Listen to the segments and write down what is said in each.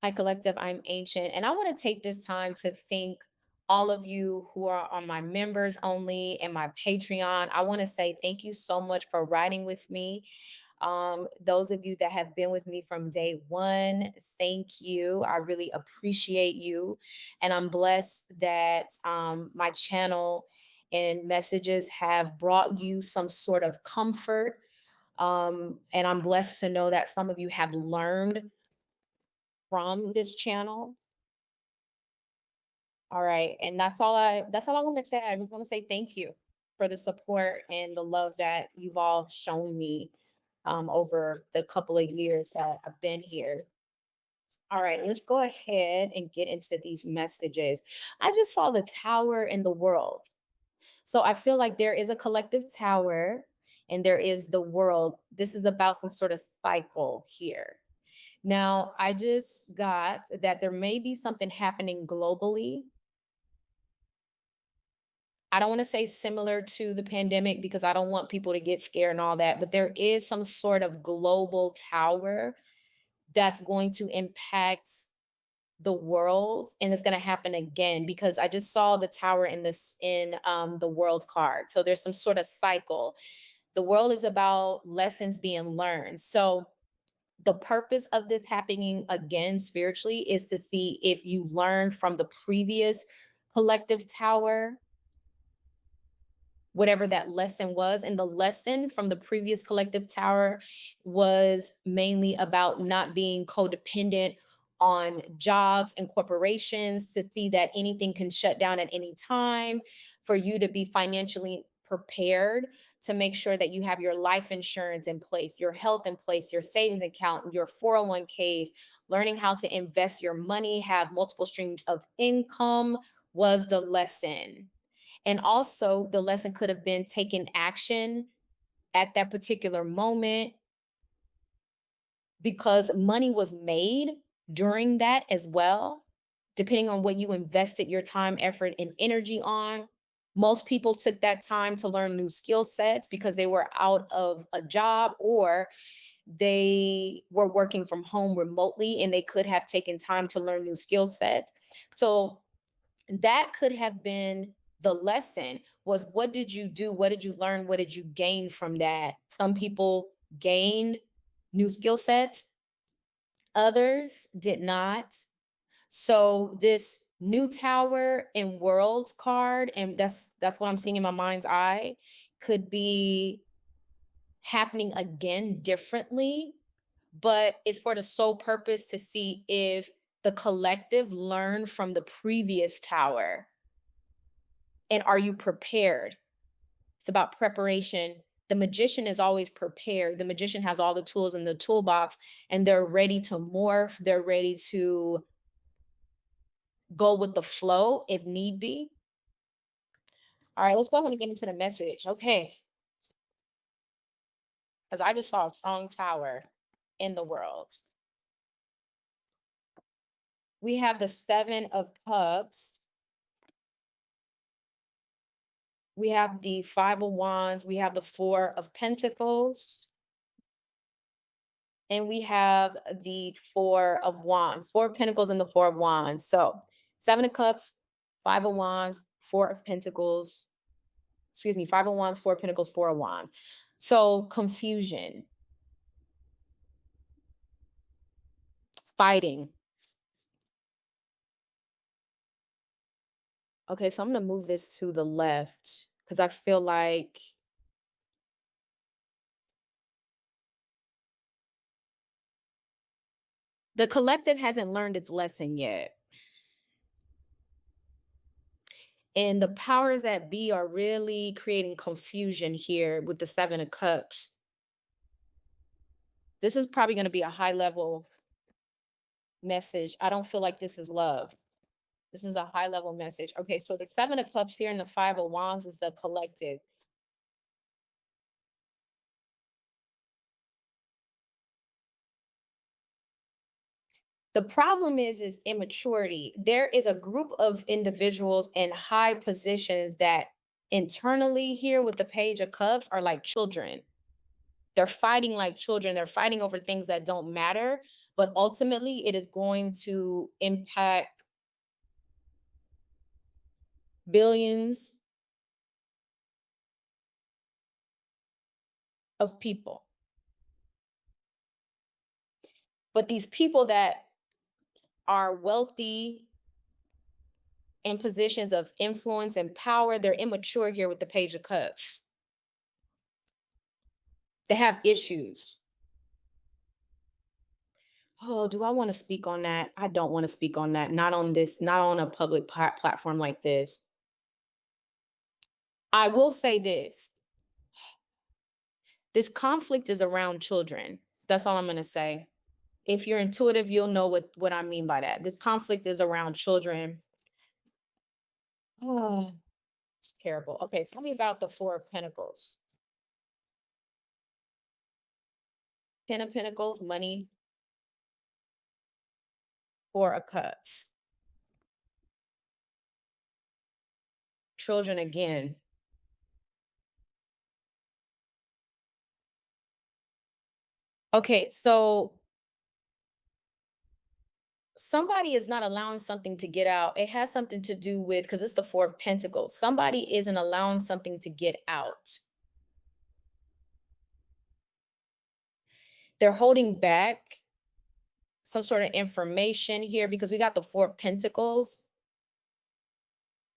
Hi, Collective. I'm Ancient, and I want to take this time to thank all of you who are on my members only and my Patreon. I want to say thank you so much for riding with me. Those of you that have been with me from day one, thank you. I really appreciate you. And I'm blessed that my channel and messages have brought you some sort of comfort. And I'm blessed to know that some of you have learned from this channel. All right. And that's all I want to say. I just want to say thank you for the support and the love that you've all shown me over the couple of years that I've been here. All right, let's go ahead and get into these messages. I just saw the tower in the world. So I feel like there is a collective tower and there is the world. This is about some sort of cycle here. Now, I just got that there may be something happening globally. I don't want to say similar to the pandemic because I don't want people to get scared and all that, but there is some sort of global tower that's going to impact the world, and it's going to happen again because I just saw the tower in this in the world card. So there's some sort of cycle. The world is about lessons being learned. So the purpose of this happening again spiritually is to see if you learned from the previous collective tower, whatever that lesson was. And the lesson from the previous collective tower was mainly about not being codependent on jobs and corporations, to see that anything can shut down at any time, for you to be financially prepared, to make sure that you have your life insurance in place, your health in place, your savings account, your 401ks, learning how to invest your money, have multiple streams of income was the lesson. And also, the lesson could have been taking action at that particular moment because money was made during that as well, depending on what you invested your time, effort, and energy on. Most people took that time to learn new skill sets because they were out of a job or they were working from home remotely and they could have taken time to learn new skill sets. So that could have been the lesson, was what did you do, what did you learn, what did you gain from that? Some people gained new skill sets, others did not. So this new tower and world card, and that's what I'm seeing in my mind's eye, could be happening again differently, but it's for the sole purpose to see if the collective learned from the previous tower. And are you prepared? It's about preparation. The magician is always prepared. The magician has all the tools in the toolbox and they're ready to morph. They're ready to go with the flow if need be. All right, let's go ahead and get into the message. Okay. Because I just saw a strong tower in the world. We have the Seven of Cups. We have the Five of Wands. We have the Four of Pentacles. And we have the Four of Wands, Four of Pentacles and the Four of Wands. So Seven of Cups, Five of Wands, Four of Pentacles, excuse me, Five of Wands, Four of Pentacles, Four of Wands. So confusion, fighting. Okay, so I'm going to move this to the left because I feel like the collective hasn't learned its lesson yet. And the powers that be are really creating confusion here with the Seven of Cups. This is probably going to be a high level message. I don't feel like this is love. This is a high level message. Okay, so the Seven of Cups here and the Five of Wands is the collective. The problem is immaturity. There is a group of individuals in high positions that internally here with the Page of Cups are like children. They're fighting like children. They're fighting over things that don't matter. but ultimately it is going to impact billions of people. But these people that are wealthy in positions of influence and power, they're immature here with the Page of Cups. They have issues. Oh, do I want to speak on that? I don't want to speak on that. Not on this, not on a public platform like this. I will say this conflict is around children. That's all I'm going to say. If you're intuitive, you'll know what I mean by that. This conflict is around children. Oh, it's terrible. Okay, tell me about the Four of Pentacles. Ten of Pentacles, money, Four of Cups. Children again. Okay, so somebody is not allowing something to get out. It has something to do with, because it's the Four of Pentacles. Somebody isn't allowing something to get out. They're holding back some sort of information here because we got the Four of Pentacles.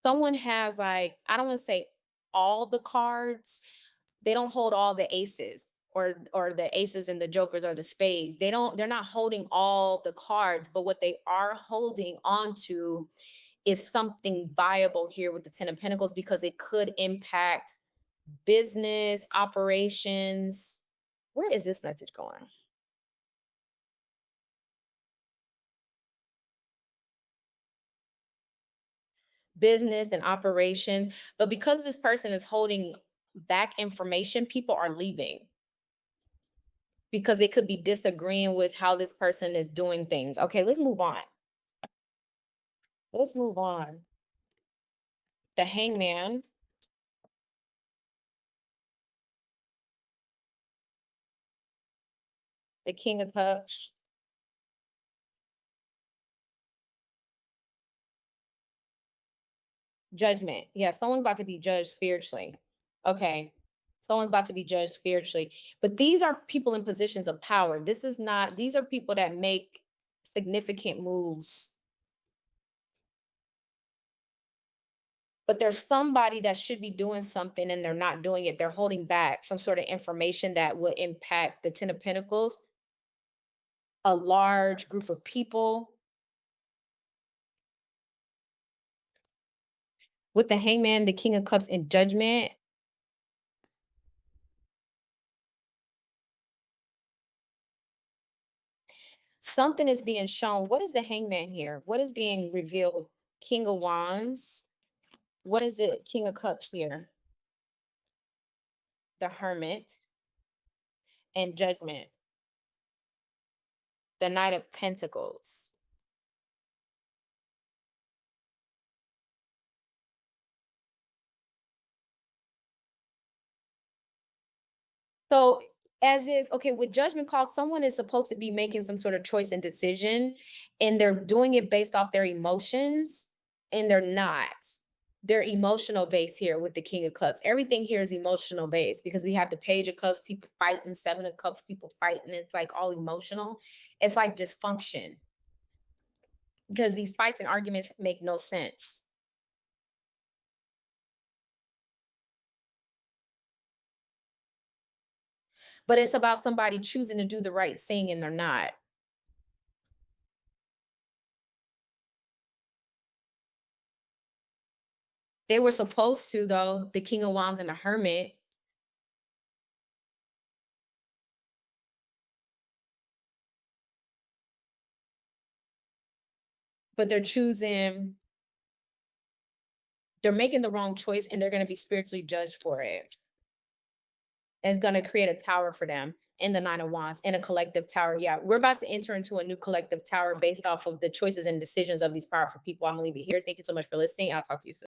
Someone has, like, I don't want to say all the cards. They don't hold all the aces or the aces and the jokers or the spades. They're not holding all the cards, but what they are holding on to is something viable here with the Ten of Pentacles because it could impact business operations. Where is this message going? Business and operations. But because this person is holding back information, people are leaving because they could be disagreeing with how this person is doing things. Okay, let's move on. Let's move on. The Hangman. The King of Cups. Judgment. Yeah, someone's about to be judged spiritually. Okay. Someone's about to be judged spiritually. But these are people in positions of power. This is not, these are people that make significant moves. But there's somebody that should be doing something and they're not doing it. They're holding back some sort of information that would impact the Ten of Pentacles, a large group of people. With the Hangman, the King of Cups, and Judgment. Something is being shown. What is the Hangman here? What is being revealed? King of Wands. What is the King of Cups here? The Hermit and Judgment. The Knight of Pentacles. So, as if, okay, with judgment call, someone is supposed to be making some sort of choice and decision, and they're doing it based off their emotions, and they're not. They're emotional based here with the King of Cups. Everything here is emotional based because we have the Page of Cups, people fighting, Seven of Cups, people fighting. It's like all emotional. It's like dysfunction because these fights and arguments make no sense. But it's about somebody choosing to do the right thing and they're not. They were supposed to, though, the King of Wands and the Hermit. But they're making the wrong choice and they're going to be spiritually judged for it. And it's going to create a tower for them in the Nine of Wands in a collective tower. Yeah, we're about to enter into a new collective tower based off of the choices and decisions of these powerful people. I'm going to leave it here. Thank you so much for listening. I'll talk to you soon.